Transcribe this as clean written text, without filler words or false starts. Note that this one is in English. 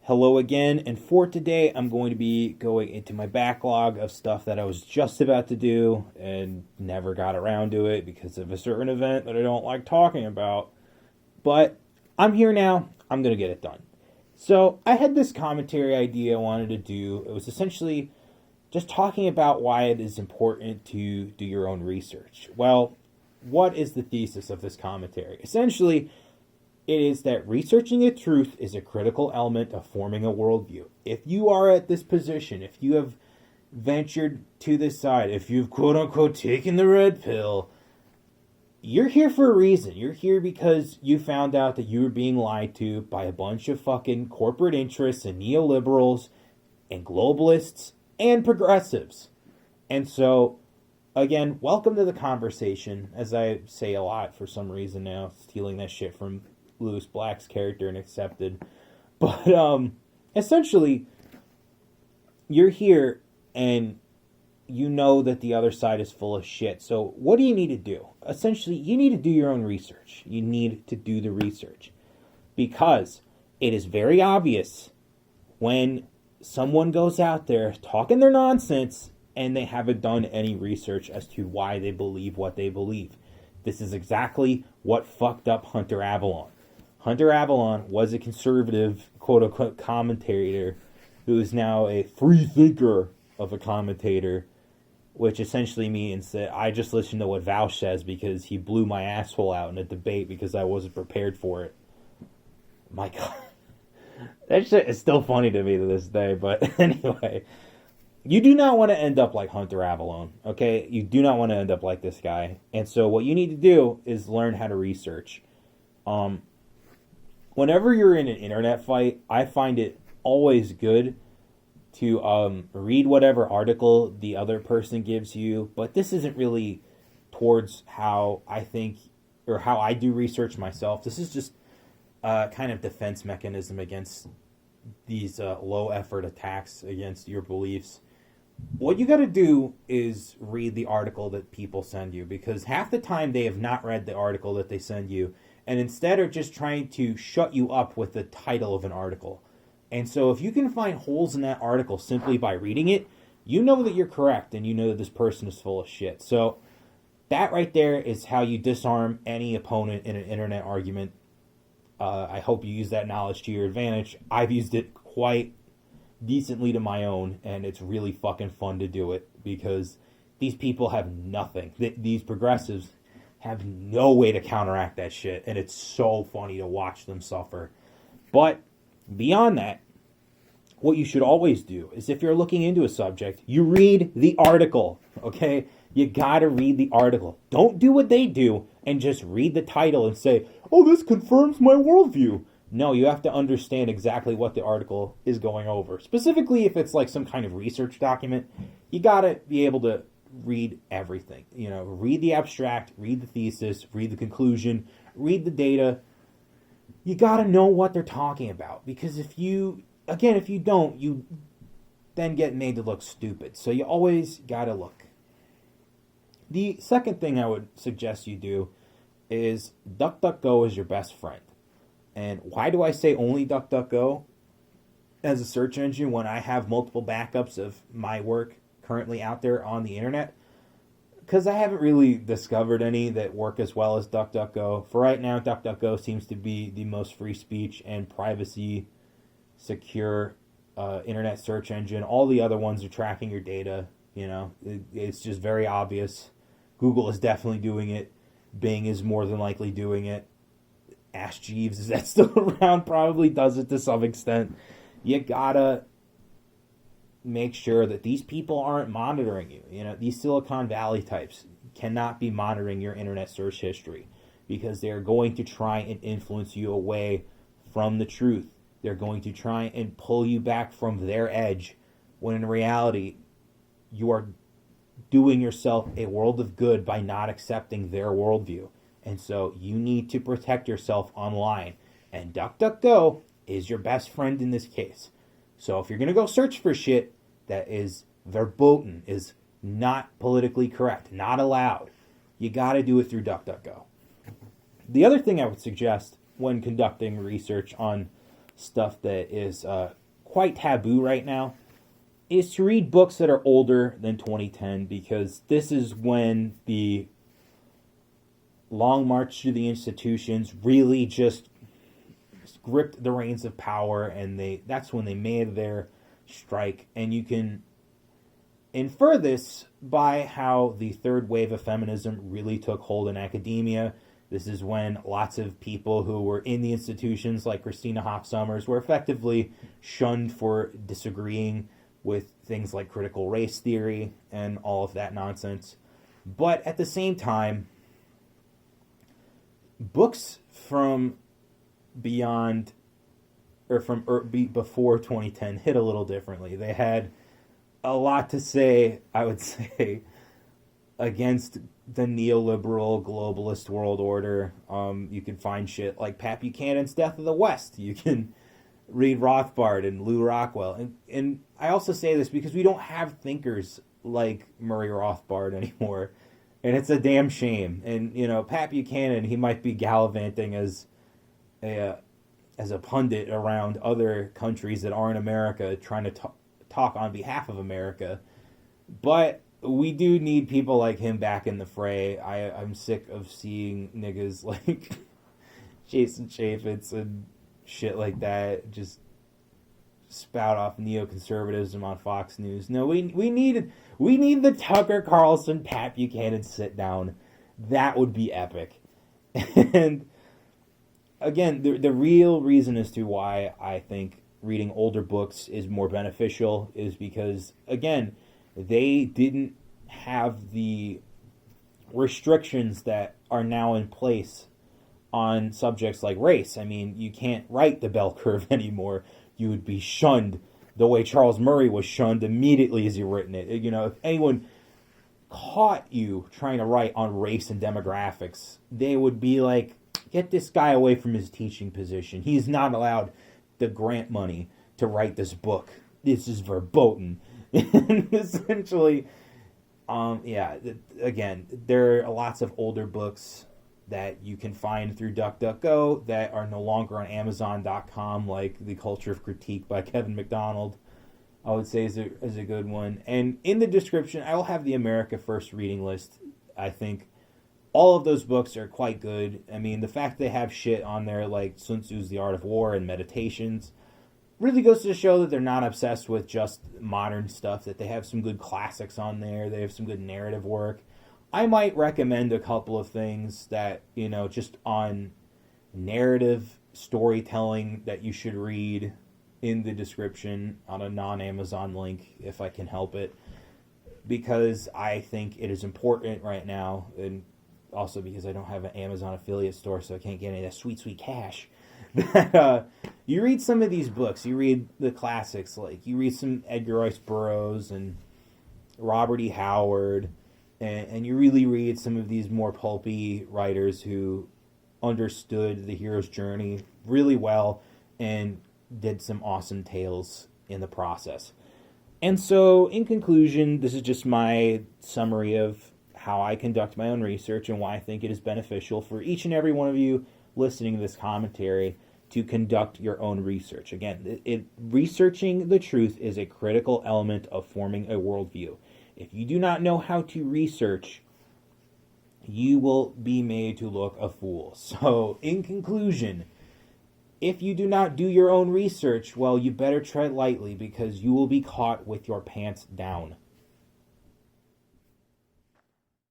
Hello again, and for today I'm going to be going into my backlog of stuff that I was just about to do and never got around to it because of a certain event that I don't like talking about. But I'm here now, I'm going to get it done. So I had this commentary idea I wanted to do. It was essentially just talking about why it is important to do your own research. Well, what is the thesis of this commentary? Essentially, it is that researching the truth is a critical element of forming a worldview. If you are at this position, if you have ventured to this side, if you've quote unquote taken the red pill, you're here for a reason. You're here because you found out that you were being lied to by a bunch of fucking corporate interests and neoliberals and globalists and progressives. And so, again, welcome to the conversation, as I say a lot for some reason now, stealing that shit from Lewis Black's character and Accepted. But essentially, you're here and you know that the other side is full of shit. So what do you need to do? Essentially, you need to do your own research. You need to do the research. Because it is very obvious when someone goes out there talking their nonsense and they haven't done any research as to why they believe what they believe. This is exactly what fucked up Hunter Avalon. Hunter Avalon was a conservative, quote-unquote, commentator who is now a free thinker of a commentator, which essentially means that I just listen to what Vaush says because he blew my asshole out in a debate because I wasn't prepared for it. My God. That shit is still funny to me to this day, but anyway. You do not want to end up like Hunter Avalon, okay? You do not want to end up like this guy. And so what you need to do is learn how to research. Whenever you're in an internet fight, I find it always good to read whatever article the other person gives you, but this isn't really towards how I think or how I do research myself. This is just a kind of defense mechanism against these low effort attacks against your beliefs. What you got to do is read the article that people send you, because half the time they have not read the article that they send you and instead are just trying to shut you up with the title of an article. And so if you can find holes in that article simply by reading it, you know that you're correct and you know that this person is full of shit. So that right there is how you disarm any opponent in an internet argument. I hope you use that knowledge to your advantage. I've used it quite decently to my own, and it's really fucking fun to do it because these people have nothing. These progressives have no way to counteract that shit, and it's so funny to watch them suffer. But beyond that, what you should always do is if you're looking into a subject, you read the article, okay? You gotta read the article. Don't do what they do and just read the title and say, oh, this confirms my worldview. No, you have to understand exactly what the article is going over. Specifically, if it's like some kind of research document, you gotta be able to read everything. You know, read the abstract, read the thesis, read the conclusion, read the data. You gotta know what they're talking about, because if you don't, you then get made to look stupid. So you always gotta look. The second thing I would suggest you do is DuckDuckGo is your best friend. And why do I say only DuckDuckGo as a search engine when I have multiple backups of my work currently out there on the internet? Because I haven't really discovered any that work as well as DuckDuckGo. For right now, DuckDuckGo seems to be the most free speech and privacy secure internet search engine. All the other ones are tracking your data. You know, it's just very obvious. Google is definitely doing it. Bing is more than likely doing it. Ask Jeeves, is that still around? Probably does it to some extent. You gotta make sure that these people aren't monitoring you. You know, these Silicon Valley types cannot be monitoring your internet search history because they're going to try and influence you away from the truth. They're going to try and pull you back from their edge when in reality you are doing yourself a world of good by not accepting their worldview. And so you need to protect yourself online. And DuckDuckGo is your best friend in this case. So if you're going to go search for shit that is verboten, is not politically correct, not allowed, you got to do it through DuckDuckGo. The other thing I would suggest when conducting research on stuff that is quite taboo right now, is to read books that are older than 2010, because this is when the long march through the institutions really just gripped the reins of power, and that's when they made their strike. And you can infer this by how the third wave of feminism really took hold in academia. This is when lots of people who were in the institutions, like Christina Hoff Sommers, were effectively shunned for disagreeing with things like critical race theory and all of that nonsense. But at the same time, books from beyond, or from before 2010 hit a little differently. They had a lot to say, I would say, against the neoliberal globalist world order. You can find shit like Pat Buchanan's Death of the West. You can read Rothbard and Lou Rockwell. And I also say this because we don't have thinkers like Murray Rothbard anymore. And it's a damn shame. And, you know, Pat Buchanan, he might be gallivanting as a pundit around other countries that aren't America, trying to talk on behalf of America. But we do need people like him back in the fray. I'm sick of seeing niggas like Jason Chaffetz and shit like that just spout off neoconservatism on Fox News. No, we need the Tucker Carlson, Pat Buchanan sit down. That would be epic. And again, the real reason as to why I think reading older books is more beneficial is because, again, they didn't have the restrictions that are now in place on subjects like race. I mean, you can't write the bell curve anymore. You would be shunned the way Charles Murray was shunned immediately as he written it. You know, if anyone caught you trying to write on race and demographics, they would be like, get this guy away from his teaching position. He's not allowed the grant money to write this book. This is verboten. And essentially, again, there are lots of older books that you can find through DuckDuckGo that are no longer on Amazon.com, like The Culture of Critique by Kevin MacDonald, I would say is a good one. And in the description, I will have the America First reading list. I think all of those books are quite good. I mean, the fact they have shit on there like Sun Tzu's The Art of War and Meditations really goes to show that they're not obsessed with just modern stuff, that they have some good classics on there. They have some good narrative work. I might recommend a couple of things that, you know, just on narrative storytelling that you should read in the description on a non-Amazon link, if I can help it, because I think it is important right now, and also because I don't have an Amazon affiliate store, so I can't get any of that sweet, sweet cash. That you read some of these books, you read the classics, like you read some Edgar Rice Burroughs and Robert E. Howard, and you really read some of these more pulpy writers who understood the hero's journey really well and did some awesome tales in the process. And so, in conclusion, this is just my summary of how I conduct my own research and why I think it is beneficial for each and every one of you listening to this commentary to conduct your own research. Again, researching the truth is a critical element of forming a worldview. If you do not know how to research, you will be made to look a fool. So, in conclusion, if you do not do your own research, well, you better tread lightly because you will be caught with your pants down.